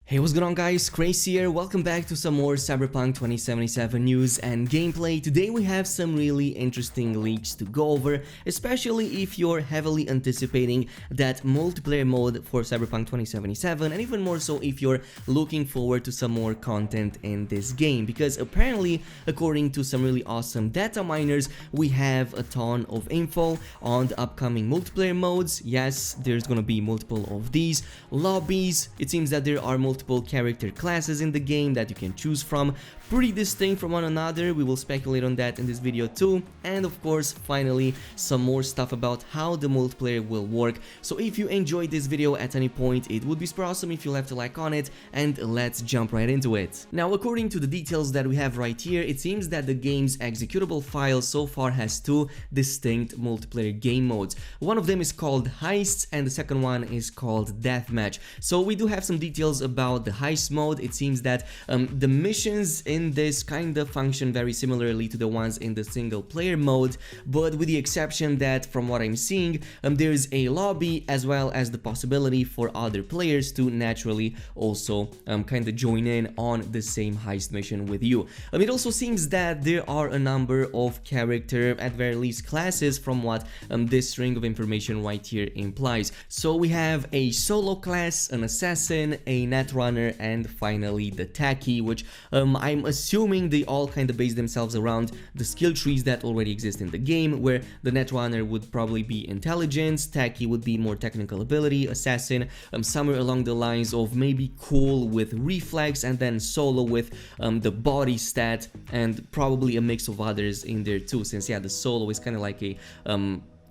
Hey, what's going on guys, Khraze here, welcome back to some more Cyberpunk 2077 news and gameplay. Today we have some really interesting leaks to go over, especially if you're heavily anticipating that multiplayer mode for Cyberpunk 2077, and even more so if you're looking forward to some more content in this game, because apparently, according to some really awesome data miners, we have a ton of info on the upcoming multiplayer modes. Yes, there's gonna be multiple of these lobbies. It seems that there are multiple character classes in the game that you can choose from, pretty distinct from one another. We will speculate on that in this video too, and of course finally some more stuff about how the multiplayer will work. So if you enjoyed this video at any point, it would be super awesome if you left a like on it, and let's jump right into it. Now, according to the details that we have right here, it seems that the game's executable file so far has two distinct multiplayer game modes. One of them is called Heists and the second one is called Deathmatch. So we do have some details about the Heist mode. It seems that the missions in this kind of function very similarly to the ones in the single player mode, but with the exception that from what I'm seeing, there's a lobby as well as the possibility for other players to naturally also kind of join in on the same heist mission with you. It also seems that there are a number of character, at very least classes, from what this string of information right here implies. So we have a solo class, an assassin, a netrunner, and finally the techie, which I'm assuming they all kind of base themselves around the skill trees that already exist in the game, where the netrunner would probably be intelligence, techie would be more technical ability, assassin somewhere along the lines of maybe cool with reflex, and then solo with the body stat, and probably a mix of others in there too, since yeah, the solo is kind of like a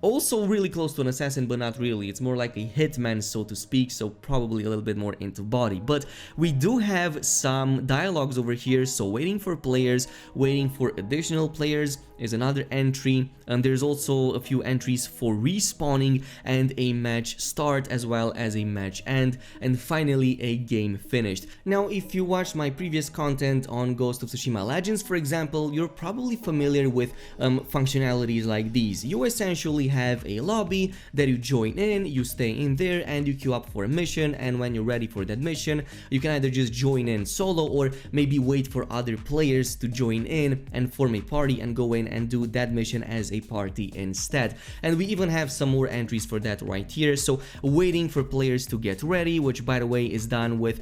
also really close to an assassin, but not really. It's more like a hitman, so to speak, so probably a little bit more into body. But we do have some dialogues over here, so waiting for players, waiting for additional players is another entry, and there's also a few entries for respawning and a match start as well as a match end, and finally a game finished. Now, if you watched my previous content on Ghost of Tsushima Legends, for example, you're probably familiar with functionalities like these. You essentially have a lobby that you join in, you stay in there, and you queue up for a mission, and when you're ready for that mission, you can either just join in solo or maybe wait for other players to join in and form a party and go in and do that mission as a party instead. And we even have some more entries for that right here. So waiting for players to get ready, which by the way is done with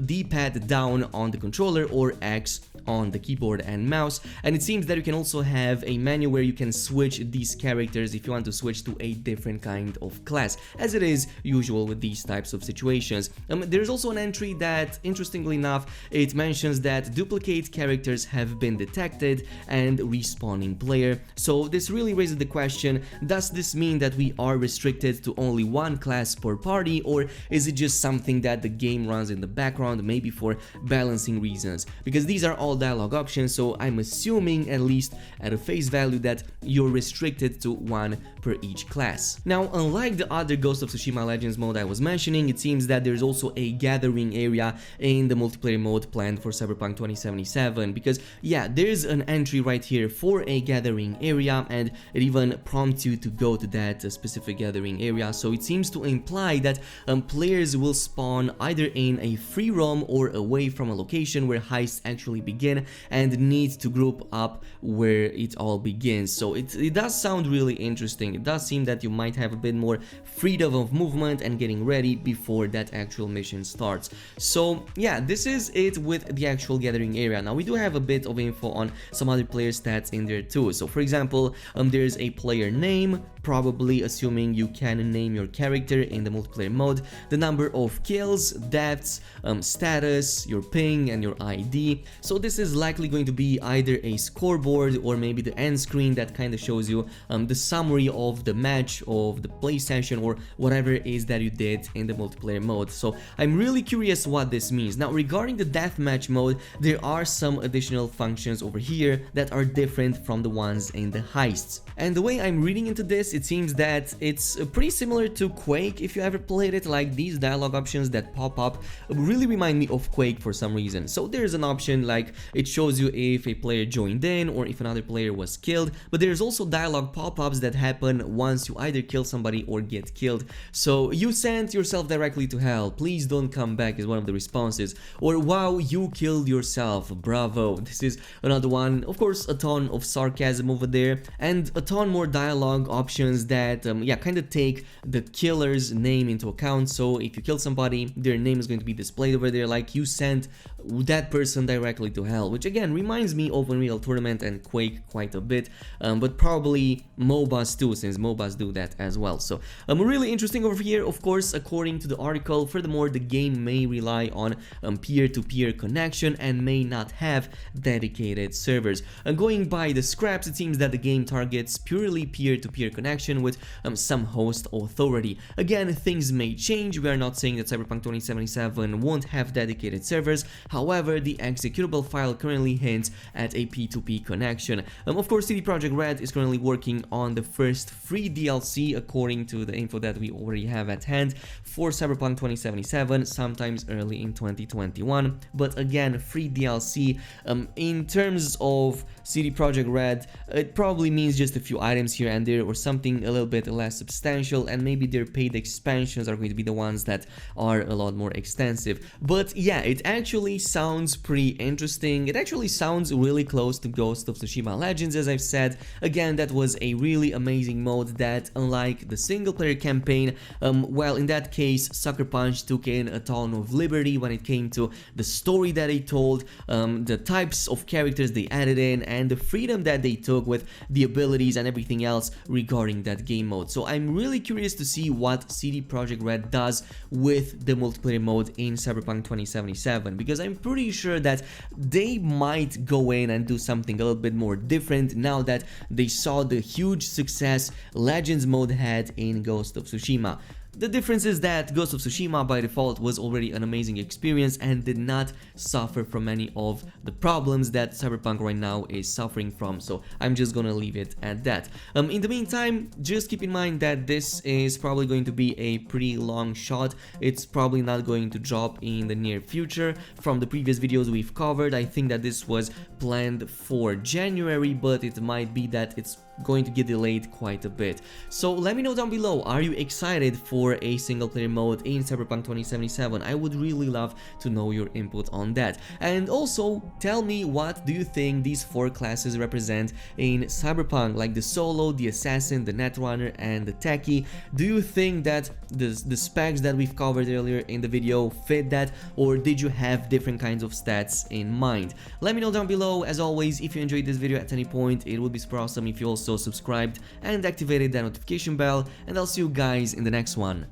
D-pad down on the controller or X on the keyboard and mouse. And it seems that you can also have a menu where you can switch these characters if you want to switch to a different kind of class, as it is usual with these types of situations. There's also an entry that, interestingly enough, it mentions that duplicate characters have been detected and respawning player. So this really raises the question, does this mean that we are restricted to only one class per party, or is it just something that the game runs in the background, maybe for balancing reasons? Because these are all dialogue options, so I'm assuming, at least at a face value, that you're restricted to one per each class. Now, unlike the other Ghost of Tsushima Legends mode I was mentioning, it seems that there's also a gathering area in the multiplayer mode planned for Cyberpunk 2077, because yeah, there's an entry right here for a gathering area, and it even prompts you to go to that specific gathering area. So it seems to imply that players will spawn either in a free roam or away from a location where heists actually begin, and need to group up where it all begins. So it does sound really interesting. It does seem that you might have a bit more freedom of movement and getting ready before that actual mission starts. So yeah, this is it with the actual gathering area. Now we do have a bit of info on some other player stats in there too. So for example, there's a player name, probably assuming you can name your character in the multiplayer mode, the number of kills, deaths, status, your ping, and your ID. So this is likely going to be either a scoreboard or maybe the end screen that kind of shows you the summary of the match, of the play session, or whatever it is that you did in the multiplayer mode. So I'm really curious what this means. Now, regarding the deathmatch mode, there are some additional functions over here that are different from the ones in the heists. And the way I'm reading into this, it seems that it's pretty similar to Quake if you ever played it. Like, these dialogue options that pop up really remind me of Quake for some reason. So there's an option like it shows you if a player joined in or if another player was killed, but there's also dialogue pop-ups that happen once you either kill somebody or get killed. So you sent yourself directly to hell, please don't come back is one of the responses, or wow, you killed yourself, bravo. This is another one. Of course, a ton of sarcasm over there and a ton more dialogue options that yeah, kind of take the killer's name into account. So if you kill somebody, their name is going to be displayed over there, like you sent that person directly to hell, which again reminds me of Unreal Tournament and Quake quite a bit, but probably MOBAs too, since MOBAs do that as well. So really interesting over here. Of course, according to the article, furthermore, the game may rely on peer-to-peer connection and may not have dedicated servers. Going by the scraps, it seems that the game targets purely peer-to-peer connection with some host authority. Again, things may change. We are not saying that Cyberpunk 2077 won't have dedicated servers. However, the executable file currently hints at a P2P connection. Of course, CD Projekt Red is currently working on the first free DLC, according to the info that we already have at hand, for Cyberpunk 2077, sometimes early in 2021. But again, free DLC, in terms of CD Projekt Red, it probably means just a few items here and there or something a little bit less substantial, and maybe their paid expansions are going to be the ones that are a lot more extensive. But yeah, it actually sounds pretty interesting. It actually sounds really close to Ghost of Tsushima Legends, as I've said. Again, that was a really amazing mode that, unlike the single player campaign, well, in that case, Sucker Punch took in a ton of liberty when it came to the story that they told, the types of characters they added in, and the freedom that they took with the abilities and everything else regarding that game mode. So I'm really curious to see what CD Projekt Red does with the multiplayer mode in Cyberpunk 2077, because I'm pretty sure that they might go in and do something a little bit more different now that they saw the huge success Legends mode had in Ghost of Tsushima. The difference is that Ghost of Tsushima by default was already an amazing experience and did not suffer from any of the problems that Cyberpunk right now is suffering from, so I'm just gonna leave it at that. In the meantime, just keep in mind that this is probably going to be a pretty long shot. It's probably not going to drop in the near future. From the previous videos we've covered, I think that this was planned for January, but it might be that it's going to get delayed quite a bit. So let me know down below, are you excited for a single player mode in Cyberpunk 2077? I would really love to know your input on that. And also tell me, what do you think these 4 classes represent in Cyberpunk, like the solo, the assassin, the netrunner, and the techie? Do you think that the specs that we've covered earlier in the video fit that, or did you have different kinds of stats in mind? Let me know down below. As always, if you enjoyed this video at any point, it would be super awesome if you also subscribed and activated that notification bell, and I'll see you guys in the next one.